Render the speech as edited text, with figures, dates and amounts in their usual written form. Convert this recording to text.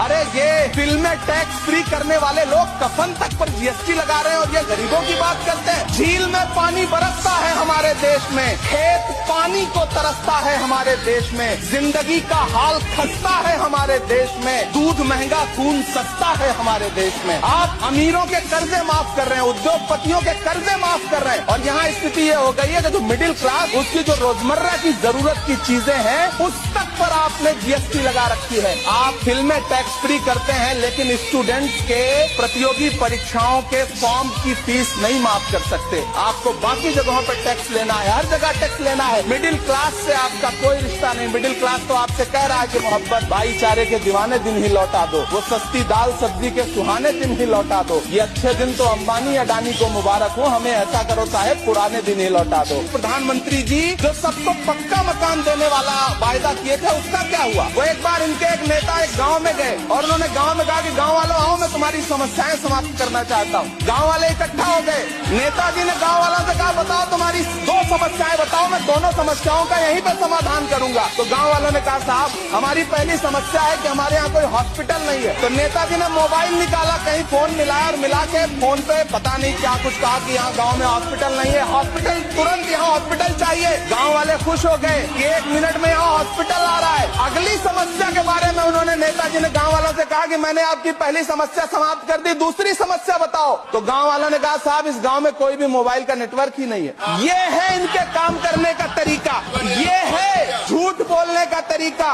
अरे ये फिल्में टैक्स फ्री करने वाले लोग कफन तक पर जीएसटी लगा रहे हैं और ये गरीबों की बात करते हैं। झील में पानी बरसता है हमारे देश में, खेत पानी को तरसता है हमारे देश में, जिंदगी का हाल खस्ता है हमारे देश में, दूध महंगा खून सस्ता है हमारे देश में। आप अमीरों के कर्जे माफ कर रहे हैं, उद्योगपतियों के कर्जे माफ कर रहे हैं और यहाँ स्थिति ये हो गई है कि जो मिडिल क्लास उसकी जो रोजमर्रा की जरूरत की चीजें हैं उस तक पर आपने जीएसटी लगा रखी है। आप फिल्में टैक्स फ्री करते हैं लेकिन स्टूडेंट्स के प्रतियोगी परीक्षाओं के फॉर्म की फीस नहीं माफ कर सकते। आपको बाकी जगहों पर टैक्स लेना है, हर जगह टैक्स लेना है। मिडिल क्लास से आपका कोई रिश्ता नहीं। मिडिल क्लास तो आपसे कह रहा है कि मोहब्बत भाईचारे के दीवाने दिन ही लौटा दो, वो सस्ती दाल सब्जी के सुहाने दिन ही लौटा दो। ये अच्छे दिन तो अंबानी अडानी को मुबारक हो, हमें ऐसा करो साहेब पुराने दिन ही लौटा दो। प्रधानमंत्री जी जो सबको पक्का मकान देने वाला वायदा किए थे उसका क्या हुआ? वो एक बार इनके एक नेता एक गाँव में गए और उन्होंने गांव में कहा कि गांव वालों आओ मैं तुम्हारी समस्याएं समाप्त करना चाहता हूं। गांव वाले इकट्ठा हो गए। नेताजी ने गांव वालों से कहा बताओ तुम्हारी दो समस्याएं बताओ, मैं दोनों समस्याओं का यहीं पर समाधान करूंगा। तो गांव वालों ने कहा साहब हमारी पहली समस्या है कि हमारे यहाँ कोई हॉस्पिटल नहीं है। तो नेताजी ने मोबाइल निकाला, कहीं फोन मिलाया और मिला के फोन पे पता नहीं क्या कुछ कहा कि यहाँ गाँव में हॉस्पिटल नहीं है, हॉस्पिटल तुरंत यहाँ हॉस्पिटल चाहिए। गाँव वाले खुश हो गए कि 1 मिनट में यहाँ हॉस्पिटल आ रहा है। अगली समस्या के बारे में उन्होंने नेताजी ने गाँव वालों से कहा कि मैंने आपकी पहली समस्या समाप्त कर दी, दूसरी समस्या बताओ। तो गांव वालों ने कहा साहब इस गांव में कोई भी मोबाइल का नेटवर्क ही नहीं है। ये है इनके काम करने का तरीका, ये है झूठ बोलने का तरीका।